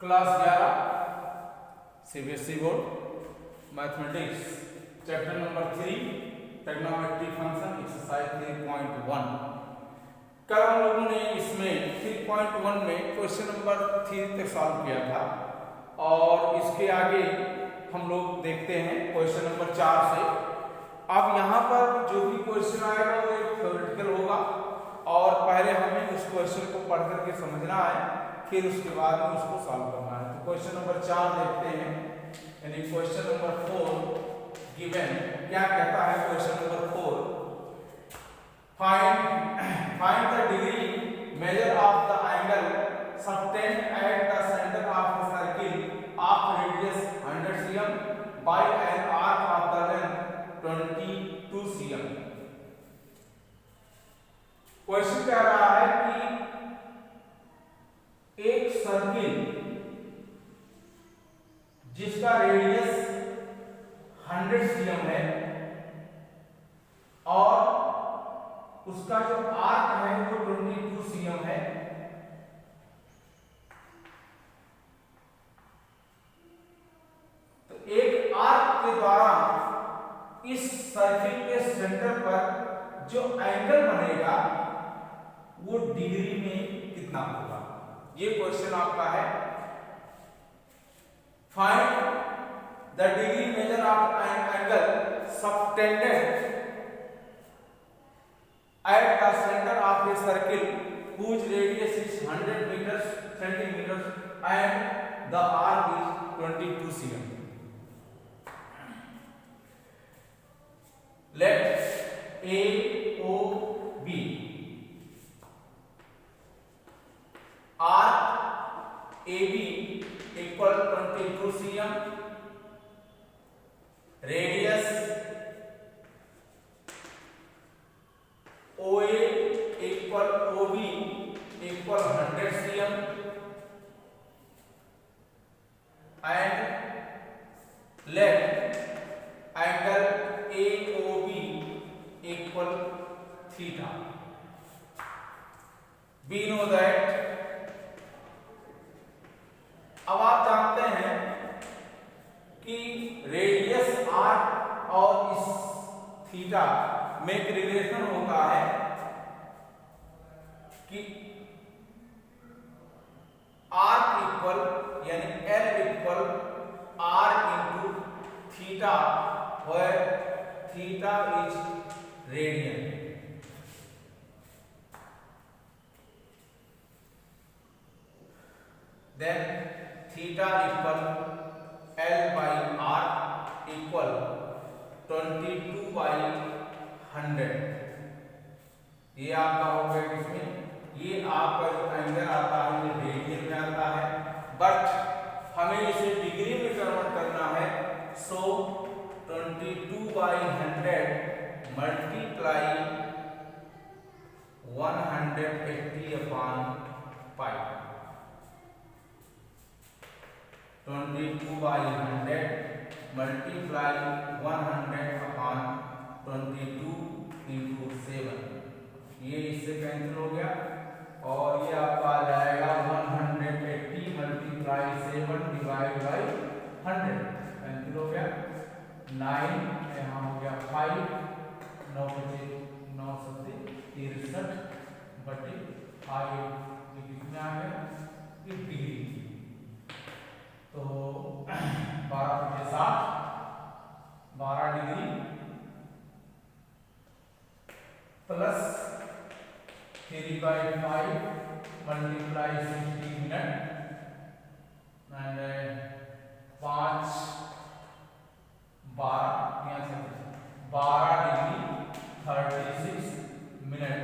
Class 11 CBSE board mathematics chapter number 3 trigonometry function exercise 3.1। कल हम लोगों ने इसमें 3.1 में क्वेश्चन नंबर 3 तक सॉल्व किया था और इसके आगे हम लोग देखते हैं क्वेश्चन नंबर 4 से। अब यहाँ पर जो भी क्वेश्चन आएगा वो एक थ्योरेटिकल होगा और पहले हमें उस क्वेश्चन को पढ़ करके समझना है, फिर उसके बाद में उसको सॉल्व करना है। तो क्वेश्चन नंबर 4 देखते हैं, यानी क्वेश्चन नंबर 4 गिवन क्या कहता है। Question number 4, find the degree measure of the angle subtend at the centre of the circle of radius 100 cm by an arc of the length 22 cm। Question कह रहा है कि एक सर्किल जिसका radius 100 cm है और उसका जो आर्क है वो 22 cm है, तो एक आर्क के द्वारा इस सर्किल के सेंटर पर जो एंगल बनेगा वो डिग्री में कितना होगा। ये क्वेश्चन आपका है। Find the degree measure of an angle subtended at the centre of a circle whose radius is 100 centimeters and the arc is 22 cm। Let AOB arc AB equal 22 cm, radius OA equal OB equal 100 cm and let angle AOB equal theta। We know that, अब आप जानते हैं कि radius arc और इस theta में एक relation होता है कि आर्क इक्वल यानी L equal R into theta, where theta is radian। then theta equal L by R equal 22 by 100। ये आपका हो गया किसमें, ये आपका जो एंगल आता है ये रेडियन में आता है, बट हमें इसे डिग्री में कन्वर्ट करना है। सो 22 by 100 multiply 180 upon pi। 22 by 100 multiply 100 upon 22 into 7। ये इससे कैंसिल हो गया और ये आपका आ जाएगा 180 मल्टीप्लाई 7 डिवाइड बाई 100, कैंसिल हो गया। 9 यहाँ हो गया 5, 9 बचे 9 सत्ते 63 बटे 5, ये कितना आ गया, ये डिग्री। तो 12 बटे 7, 12 degree plus 3/5 multiply 60 minute and 5 12 degree 36 minute.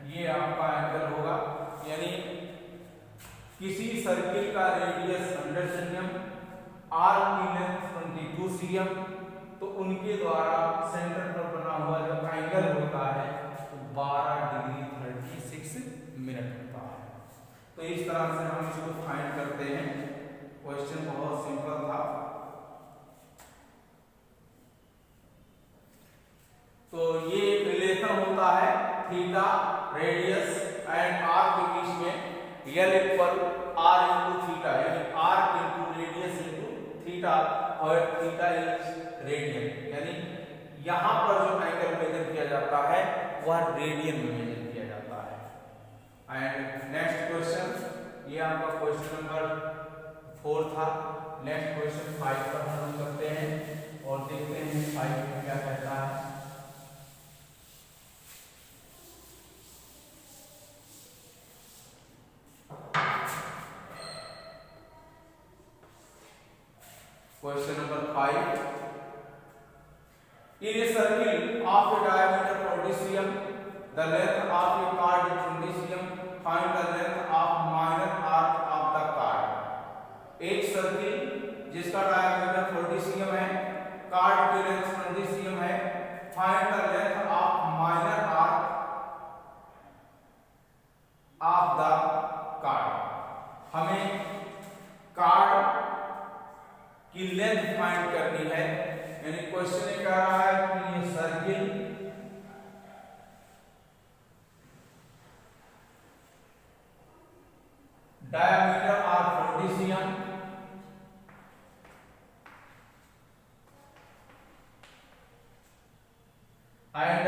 ये आपका एंगल होगा, यानी किसी सर्किल का रेडियस 100 cm, आर्क की लेंथ 22 cm, तो उनके द्वारा सेंटर पर बना हुआ जो एंगल होता है वो 12 डिग्री 36 मिनट होता है। तो इस तरह से हम इसको फाइंड करते हैं। क्वेश्चन बहुत सिंपल था। तो ये एक रिलेशन होता है थीटा, रेडियस एंड आर्क के बीच में, L equal R into theta, यानी R into radius into theta, और थीटा इज रेडियन, यानी यहाँ पर जो एंगल मेजर किया जाता है वह रेडियन में मेजर किया जाता है। एंड नेक्स्ट क्वेश्चन, ये आपका क्वेश्चन नंबर 4 था। नेक्स्ट क्वेश्चन 5 पर हम करते हैं और देखते हैं 5 में क्या कहता है। Question number 5. In a circle of a diameter trapesium, the length of a chord is trapesium. Find the length of minor arc of the chord. एक सर्किल जिसका डायमीटर ट्रेपेजियम है, chord की लेंथ ट्रेपेजियम है, find the length of minor arc of the chord. हमें chord की length find करनी है, यानी क्वेश्चन ये कह रहा है कि ये circle diameter of trapezium and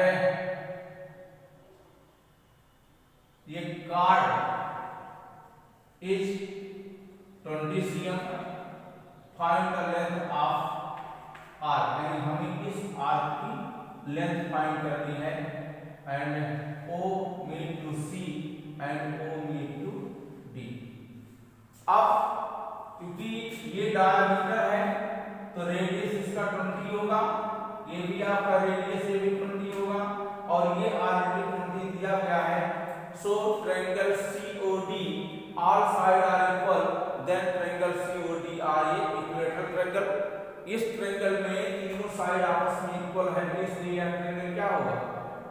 ये chord is trapezium. Find the length of arc, यानी हमें इस आर्क की लेंथ फाइंड करनी है। And O meet to C and O meet to D। अब क्योंकि ये डायमीटर है तो रेडियस इसका 20 होगा, ये भी आपका रेडियस ये भी 20 होगा, और ये ऑलरेडी 20 दिया गया है। So triangle COD all side are equal, then triangle COD are a equilateral triangle. इस ट्रायंगल में तीनों साइड आपस में इक्वल है, इसलिए यह ट्रायंगल क्या होगा,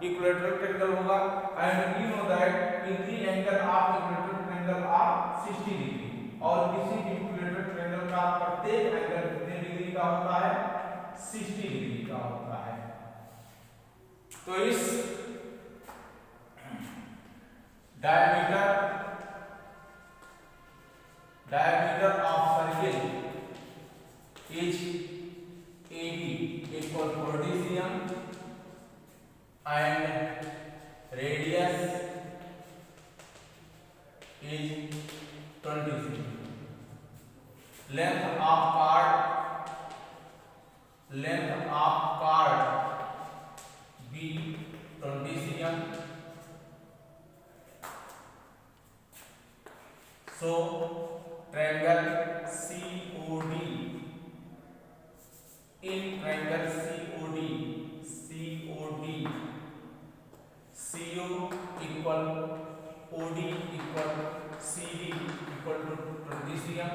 इक्विलेटरल ट्रायंगल होगा। And you know that in the angle of equilateral triangle are 60 degree, और किसी भी इक्विलेटरल ट्रायंगल का प्रत्येक एंगल कितने डिग्री का होता है, 60 डिग्री का होता है। तो इस diameter of circle is AB equal trapesium and radius is 20 cm. Length of chord B 20 cm. So triangle COD, in triangle COD CU equal OD equal CD equal to trapesium,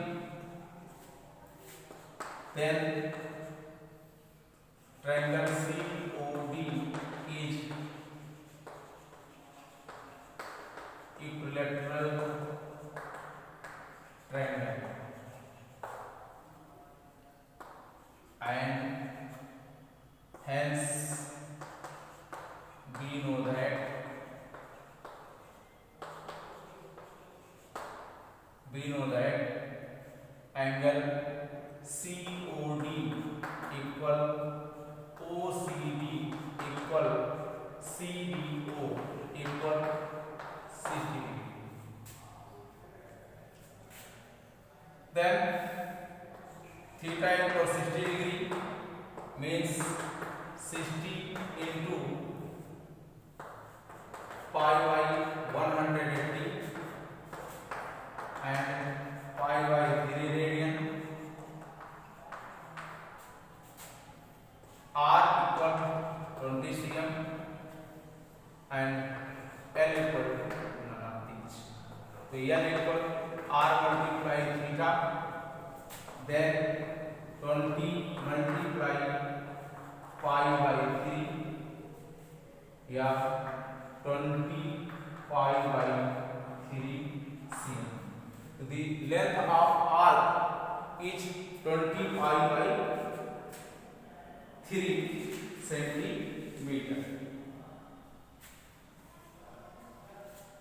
then triangle COD is equilateral triangle, and hence we know that angle COD equal OCD equal CDO equal 60 degree. Then theta equal 60 degree means 60 into pi by 180 and pi by 3 radian. R equal 20 cm and L equal nothing. So L equal R multiply theta, then 20 multiply pi by 3 या 20 pi by 3 cm. So the length of arc is 20 pi by 3 centimeter,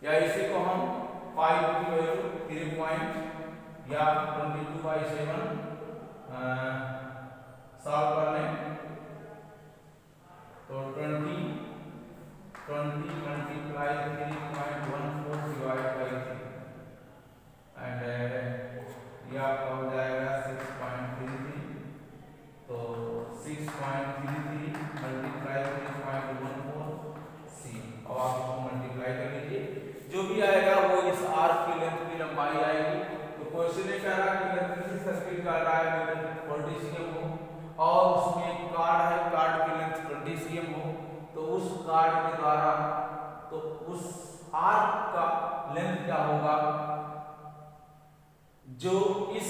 या इसी को हम 5 की value 3 point या 22/7 solve कर लें तो 20 मल्टीप्लाई 3.14 डिवाइड बाई 3 एंड ये आपका हो जाएगा 6.33 तो 6.33 मल्टीप्लाई 3.14 सी। अब आप इसको मल्टीप्लाई कर लीजिए, जो भी आएगा वो इस आर्क की लेंथ की लंबाई आएगी। तो क्वेश्चन ने कह रहा है कि इलेक्ट्रिक सर्किट का रहा है 40 cm हो और उसमें एक कार्ड है, कार्ड की लेंथ 20 cm हो, तो उस कार्ड के द्वारा तो उस आर्क का लेंथ क्या होगा जो इस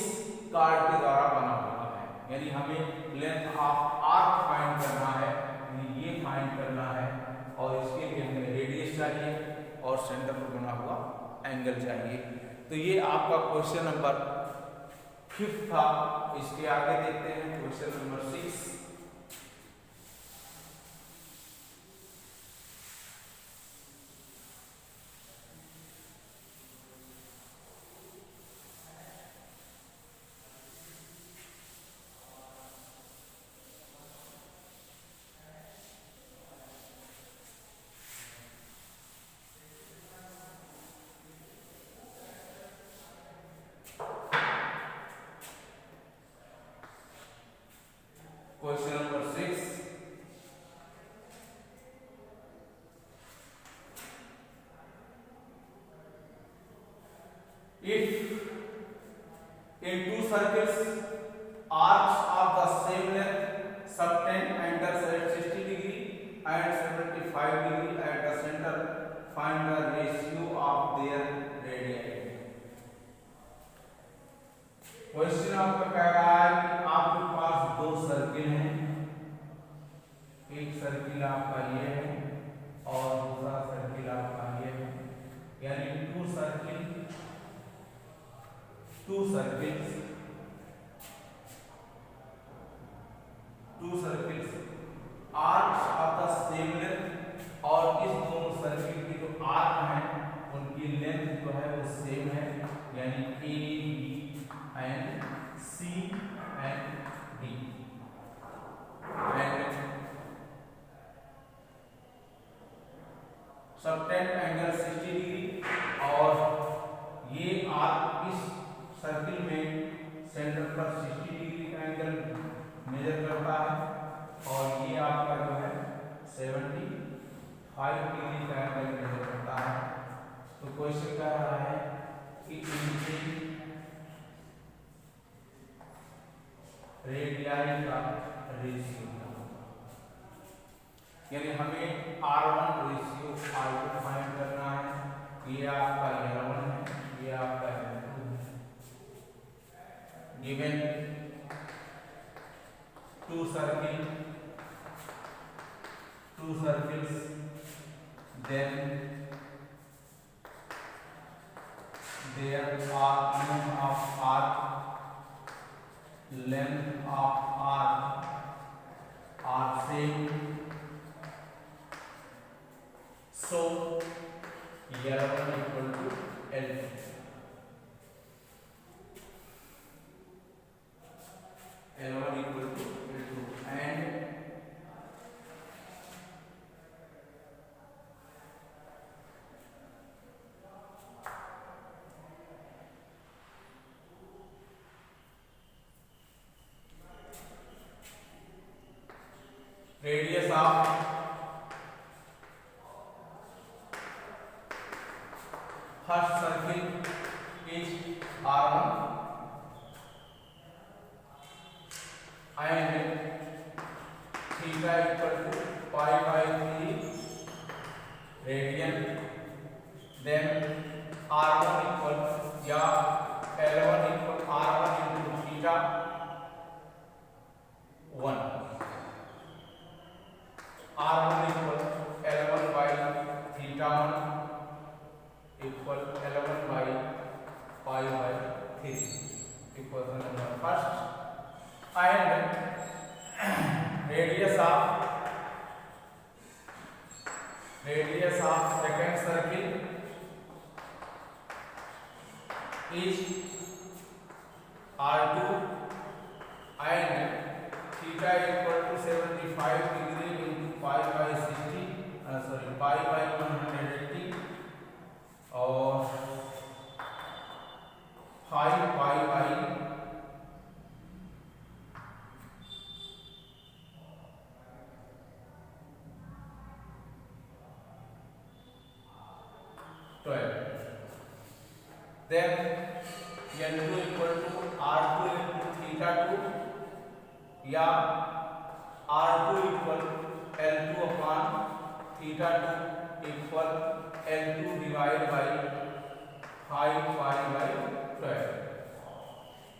कार्ड के द्वारा बना हुआ है। यानी हमें लेंथ ऑफ आर्क फाइंड करना है, ये फाइंड करना है और इसके लिए हमें रेडियस चाहिए और सेंटर पर बना हुआ एंगल चाहिए। तो ये आपका क्वेश्चन नंबर 5 था। इसके आगे देखते हैं question number 6। Question number 6. If in two circles arcs of the same length subtend angles at 60 degree and 75 degree at the center, find the ratio of their radii. Question आपका कह रहा है कि आपके पास दो सर्किल हैं, एक सर्किल आपका ये है और दूसरा सर्किल आपका ये है, यानी two circles arcs of the same length और इस दोनों सर्किल की जो आर्क हैं उनकी लेंथ जो है वो सेम है, यानी A B and C and D and subtend angle 60 degree और ये आर्क इस सर्किल में सेंटर पर 60 डिग्री का एंगल मेजर करता है और ये आपका जो है 75 डिग्री का एंगल मेजर करता है। तो क्वेश्चन कह रहा है कि इनके रेडियाई का रेशियो, यानी हमें R1 रेशियो R2 फाइंड करना है। ये आपका L1 है, ये आपका L2 है। Given two circles, then their length of arc are same, so L1 equal to L2. L1 equal to L2 and radius of first circle is R1 and theta equal to pi by 3 radian, then R1 equal या L1 equal R1 into theta 1, R1 equal L1 by theta 1 equal L1 by pi by 3 equal number first, and radius of second circle is R2 and theta equal to 75 degree into pi by 60 pi by 180 और phi pi by 12. Then L2 equal to R2 into theta 2 या R2 equal L2 upon theta 2 equal L2 divided by phi pi by 12.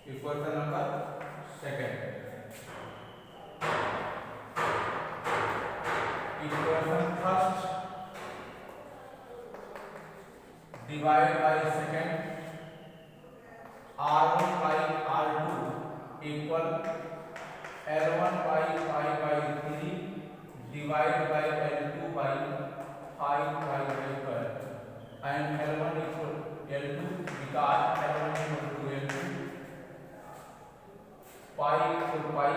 Equation number second. Equation first divided by second. R1 by R2 equal L1 by pi by 3 divided by L2 by pi by 12 and L1 equal L2 because L1 equal to L2 pi equal pi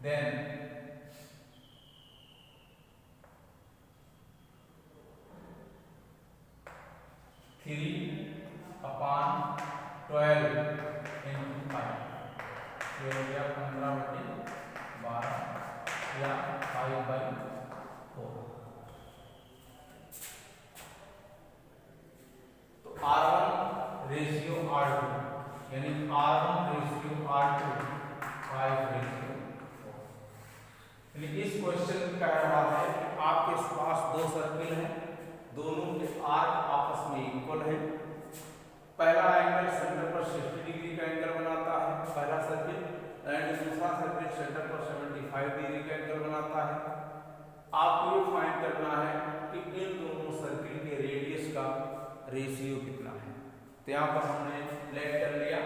then 3 upon 12 into pi ये हो गया 15/12 या pi by 4. तो R1 ratio R2 यानी R1 ratio R2 5 ratio 4. यानी इस question में कह रहा है कि आपके पास दो सर्किल हैं, दोनों के आर्क आपस में इक्वल है. पहला एंगल सेंटर पर 60 डिग्री का एंगल बनाता है पहला सर्किल एंड दूसरा सर्किल सेंटर पर 75 डिग्री का एंगल बनाता है. आपको ये फाइंड करना है कि इन दोनों सर्किल के रेडियस का रेशियो कितना है. तो यहाँ पर हमने लेट कर लिया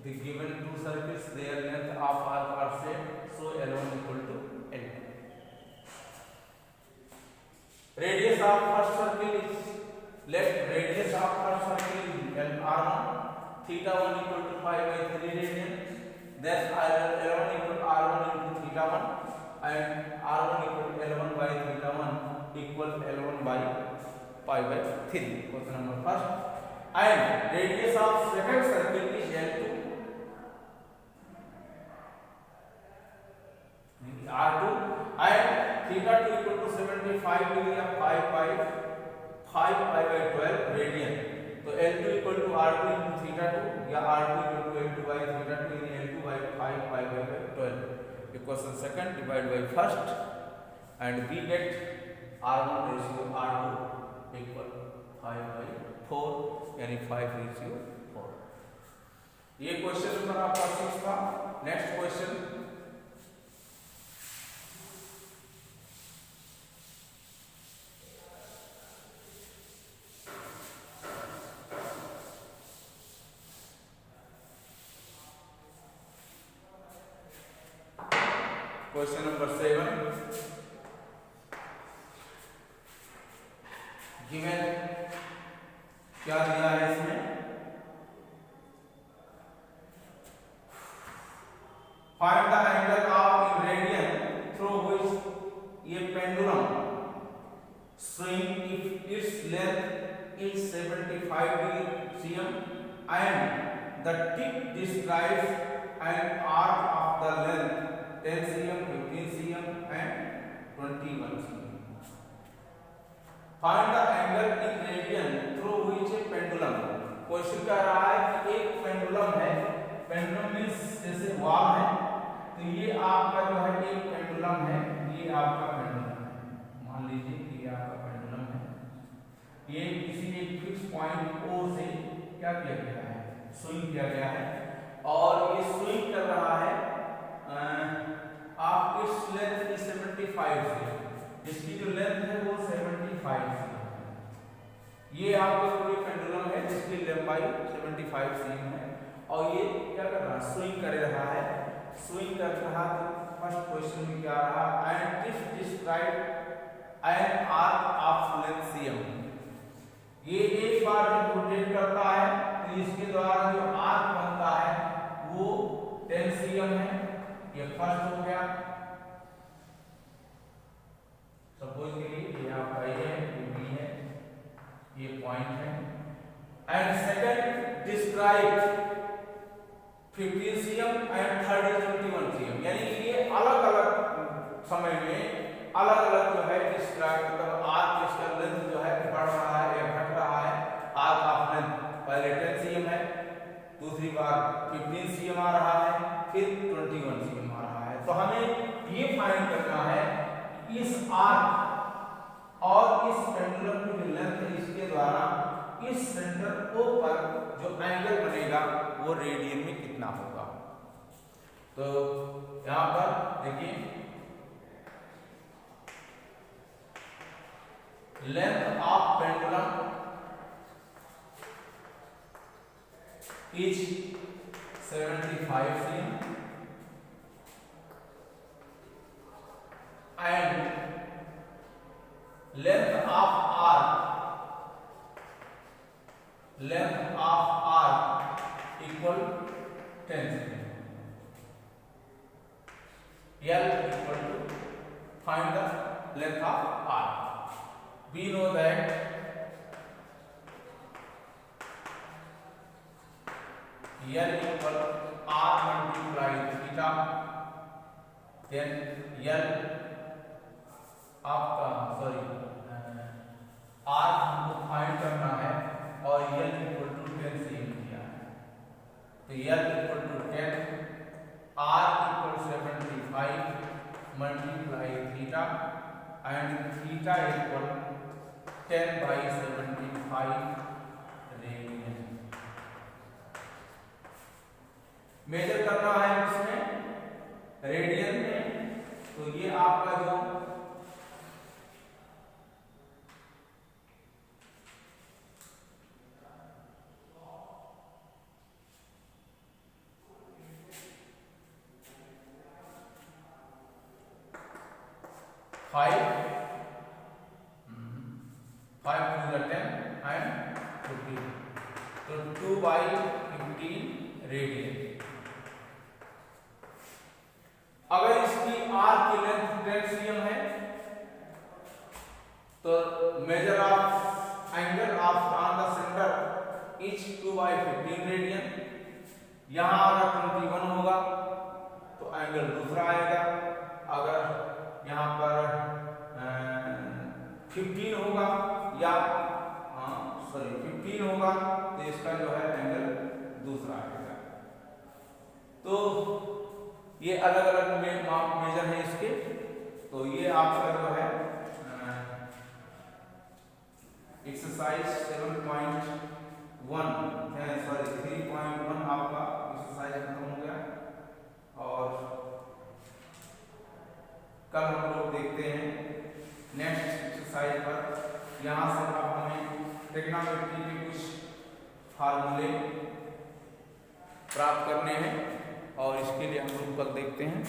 the given two circles their length of arc are same so L1 equal to L2. Radius of first circle is let radius of first circle is R1 theta 1 equal to pi by 3 radian. Then L1 equal to R1 into theta 1 and R1 equal to L1 by theta 1 equal L1 by pi by 3. Question number first. And radius of second circle is L2 R2 and theta 2 equal to 75 degree of pi by 5 pi by 12 radian. तो L2 equal to R2 into theta 2 या R2 equal to L2 by theta 2 in L2 by 5 pi by 12. Equation second divided by first and we get R1 ratio R2 equal 5 by 4 यानी 5 ratio 4. ये question number आपका 6 था. Next question question number 7 given क्या दिया है इसमें find the angle of radian through which ये pendulum swing if its length is 75 degree cm and the tip describes an arc of the length 10 cm, 15 cm and 21 cm. Find the angle in radian through which a pendulum. Question कह रहा है कि एक pendulum है. Pendulum means जैसे वाल है, तो ये आपका जो है एक पेंडुलम है. ये आपका पेंडुलम है. मान लीजिए कि ये आपका पेंडुलम है. ये किसी एक फिक्स पॉइंट O से क्या किया गया है, स्विंग किया गया है और ये स्विंग कर रहा है आप इस लेंथ की 75 से, इसकी जो लेंथ है वो 75 से. ये आपका पूरी पेंडुलम है जिसकी लंबाई 75 cm है और ये क्या कर रहा है, स्विंग कर रहा है. स्विंग कर रहा तो फर्स्ट क्वेश्चन में क्या रहा, and tip describe an arc of length cm। ये एक बार जब रोटेट करता है तो इसके द्वारा जो आर्क बनता है वो 10 cm है। ये फर्स्ट हो गया, सपोज के लिए ये आपका ए है, ये बी है, ये पॉइंट है। And second describe 15 cm and third 21 cm, यानी ये अलग अलग समय में अलग अलग जो है डिस्क्राइब, मतलब आर्क इसका लेंथ जो है बढ़ रहा है या घट रहा है। आर्क ऑफ लेंथ पहले 10 cm है, दूसरी बार 15 cm आ रहा है, फिर 21 cm आ रहा है। तो हमें ये फाइंड करना है इस आर्क और इस पेंडुलम की जो लेंथ है इसके द्वारा इस सेंटर O पर जो एंगल बनेगा वो रेडियन में कितना होगा। तो यहां पर देखिए length of pendulum is 75 cm and length of arc equal 10 cm. L equal to find the length of arc. We know that L equal R multiply theta, then L आपका R हमको find करना है और L equal to 10 cm दिया है। तो L equal to 10, R equal 75 multiply theta and theta equal 10 by 75 radian. Measure करना है इसमें रेडियन में, तो ये आपका जो 5 to the 10 and 15, तो 2 by 15 रेडियन। अगर इसकी आर्क की लेंथ 10 cm है तो measure of angle of on the centre is 2 by 15 radian. यहां अगर 21 होगा तो एंगल दूसरा आएगा, अगर यहाँ पर 15 होगा या 15 होगा तो इसका जो है एंगल दूसरा आएगा। तो ये अलग अलग मेजर है इसके। तो ये आपका जो है एक्सरसाइज 3.1 आपका एक्सरसाइज खत्म हो गया। और कल हम लोग देखते हैं नेक्स्ट एक्सरसाइज पर। यहाँ से अब हमें ट्रिग्नोमेट्री के कुछ फार्मूले प्राप्त करने हैं और इसके लिए हम लोग कल देखते हैं।